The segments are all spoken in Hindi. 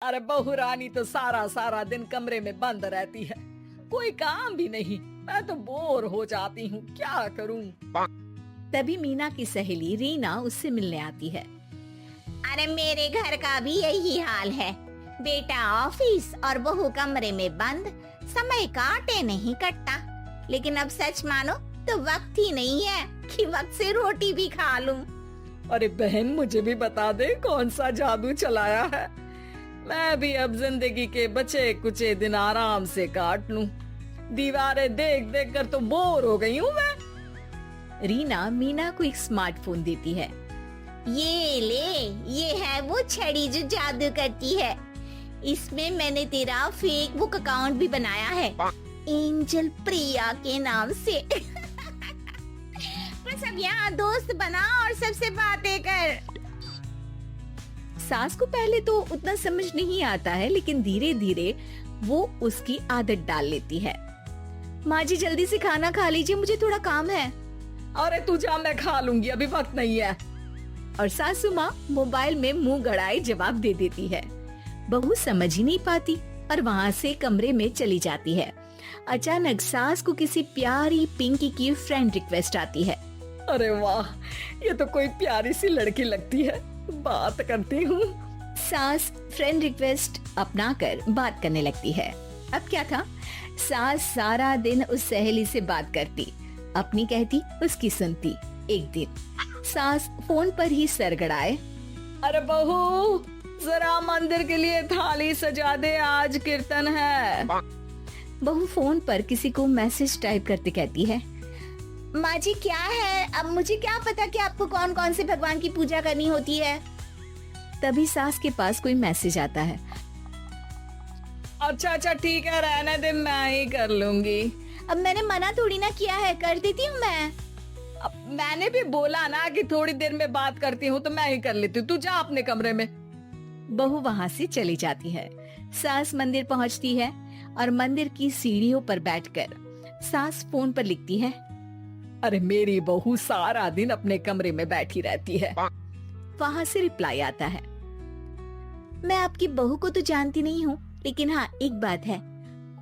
अरे बहू रानी तो सारा सारा दिन कमरे में बंद रहती है, कोई काम भी नहीं। मैं तो बोर हो जाती हूँ, क्या करूँ। तभी मीना की सहेली रीना उससे मिलने आती है। अरे मेरे घर का भी यही हाल है। बेटा ऑफिस और बहू कमरे में बंद, समय काटे नहीं कटता। लेकिन अब सच मानो तो वक्त ही नहीं है कि वक्त से रोटी भी खा लूं। अरे बहन, मुझे भी बता दे कौन सा जादू चलाया है। मैं भी अब जिंदगी के बचे कुचे दिन आराम से काट लूं। दीवारें देख देख कर तो बोर हो गई हूँ मैं। रीना मीना को एक स्मार्टफोन देती है। ये ले, ये है वो छड़ी जो जादू करती है। इसमें मैंने तेरा फेसबुक अकाउंट भी बनाया है, एंजल प्रिया के नाम से। बस अब यहाँ दोस्त बना और सबसे बातें कर। सास को पहले तो उतना समझ नहीं आता है, लेकिन धीरे धीरे वो उसकी आदत डाल लेती है। माँ जी जल्दी से खाना खा लीजिए, मुझे थोड़ा काम है। अरे तू जा, मैं खा लूंगी, अभी वक्त नहीं है। और सासू माँ मोबाइल में मुंह गड़ाए जवाब दे देती है। बहू समझ ही नहीं पाती और वहाँ से कमरे में चली जाती है। अचानक सास को किसी प्यारी पिंकी की फ्रेंड रिक्वेस्ट आती है। अरे वाह, ये तो कोई प्यारी सी लड़की लगती है, बात करती हूँ। सास फ्रेंड रिक्वेस्ट अपनाकर बात करने लगती है। अब क्या था, सास सारा दिन उस सहेली से बात करती, अपनी कहती, उसकी सुनती। एक दिन सास फोन पर ही सरगड़ाए, अरे बहू, जरा मंदिर के लिए थाली सजा दे, आज कीर्तन है। बहू फोन पर किसी को मैसेज टाइप करते कहती है, माँ जी क्या है, अब मुझे क्या पता कि आपको कौन कौन से भगवान की पूजा करनी होती है। तभी सास के पास कोई मैसेज आता है। अच्छा अच्छा ठीक है, रहने दे, मैं ही कर लूंगी। अब मैंने मना थोड़ी ना किया है, कर देती हूँ मैं। अब मैंने भी बोला ना कि थोड़ी देर में बात करती हूँ, तो मैं ही कर लेती हूँ, तू जा अपने कमरे में। बहू वहाँ से चली जाती है। सास मंदिर पहुँचती है और मंदिर की सीढ़ियों पर बैठकर सास फोन पर लिखती है, अरे मेरी बहू सारा दिन अपने कमरे में बैठी रहती है। वहाँ से रिप्लाई आता है, मैं आपकी बहू को तो जानती नहीं हूँ, लेकिन हाँ एक बात है,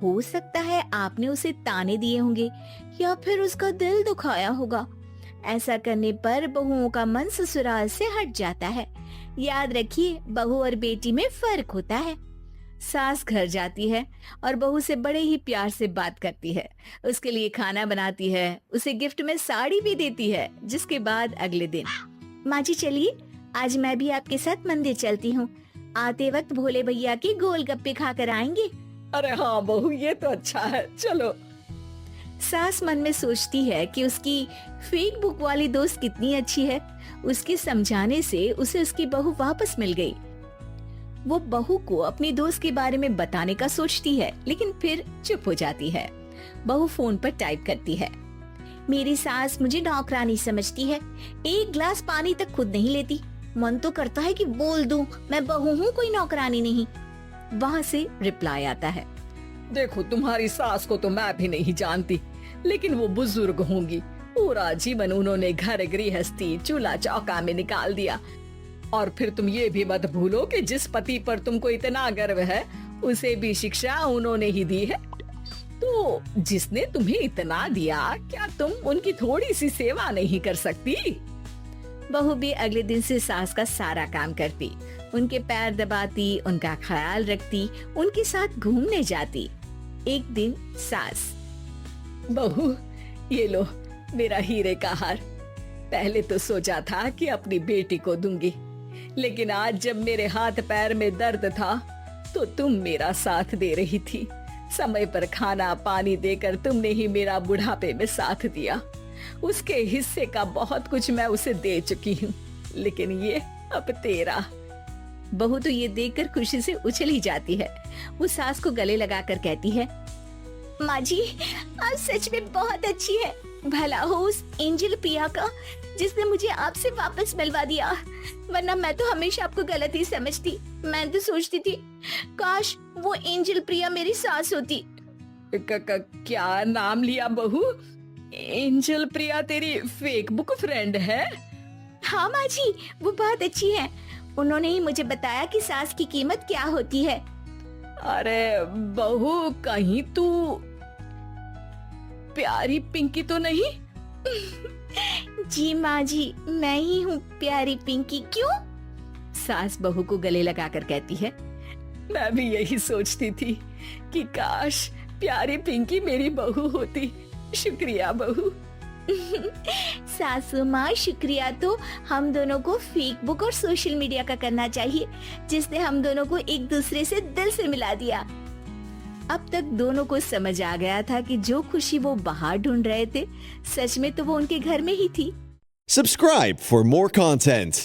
हो सकता है आपने उसे ताने दिए होंगे या फिर उसका दिल दुखाया होगा। ऐसा करने पर बहुओं का मन ससुराल से हट जाता है। याद रखिए, बहू और बेटी में फर्क होता है। सास घर जाती है और बहू से बड़े ही प्यार से बात करती है, उसके लिए खाना बनाती है, उसे गिफ्ट में साड़ी भी देती है। जिसके बाद अगले दिन, माँ जी चलिए, आज मैं भी आपके साथ मंदिर चलती हूँ, आते वक्त भोले भैया के गोलगप्पे खा कर आएंगे। अरे हाँ बहू, ये तो अच्छा है, चलो। सास मन में सोचती है कि उसकी फेक बुक वाली दोस्त कितनी अच्छी है। उसके समझाने से उसे उसकी बहू वापस मिल गई। वो बहू को अपनी दोस्त के बारे में बताने का सोचती है, लेकिन फिर चुप हो जाती है। बहू फोन पर टाइप करती है, मेरी सास मुझे नौकरानी समझती है, एक गिलास पानी तक खुद नहीं लेती। मन तो करता है कि बोल दूं, मैं बहू हूँ, कोई नौकरानी नहीं। वहाँ से रिप्लाई आता है, देखो तुम्हारी सास को तो मैं भी नहीं जानती, लेकिन वो बुजुर्ग होंगी। पूरा जीवन उन्होंने घर गृहस्थी चूल्हा चौका में निकाल दिया। और फिर तुम ये भी मत भूलो कि जिस पति पर तुमको इतना गर्व है, उसे भी शिक्षा उन्होंने ही दी है। तो जिसने तुम्हें इतना दिया, क्या तुम उनकी थोड़ी सी सेवा नहीं कर सकती? बहू भी अगले दिन से सास का सारा काम करती, उनके पैर दबाती, उनका ख्याल रखती, उनके साथ घूमने जाती। एक दिन सास, बहू ये लो मेरा हीरे का हार। पहले तो सोचा था कि अपनी बेटी को दूंगी, लेकिन आज जब मेरे हाथ पैर में दर्द था तो तुम मेरा साथ दे रही थी। समय पर खाना पानी देकर तुमने ही मेरा बुढ़ापे में साथ दिया। उसके हिस्से का बहुत कुछ मैं उसे दे चुकी हूँ, लेकिन ये अब तेरा। बहू तो ये देखकर खुशी से उछली जाती है। वो सास को गले लगाकर कहती है, माँ जी आप सच में बहुत अच्छी है। भला हो उस एंजल प्रिया का जिसने मुझे आपसे वापस मिलवा दिया, वरना मैं तो हमेशा आपको गलत ही समझती। मैं तो सोचती थी काश वो एंजल प्रिया मेरी सास होती। क्या नाम लिया बहू? एंजल प्रिया तेरी फेक बुक फ्रेंड है? हाँ माँ जी, वो बहुत अच्छी है। उन्होंने ही मुझे बताया कि सास की कीमत क्या होती है। अरे बहू, कहीं तू प्यारी पिंकी तो नहीं? जी माँ जी, मैं ही हूँ प्यारी पिंकी। क्यों? सास बहू को गले लगाकर कहती है। मैं भी यही सोचती थी कि काश प्यारी पिंकी मेरी बहू होती। शुक्रिया बहू। सासू माँ, शुक्रिया तो हम दोनों को फेसबुक और सोशल मीडिया का करना चाहिए, जिसने हम दोनों को एक दूसरे से दिल से मिला दिया। अब तक दोनों को समझ आ गया था कि जो खुशी वो बाहर ढूंढ रहे थे, सच में तो वो उनके घर में ही थी। Subscribe for more content.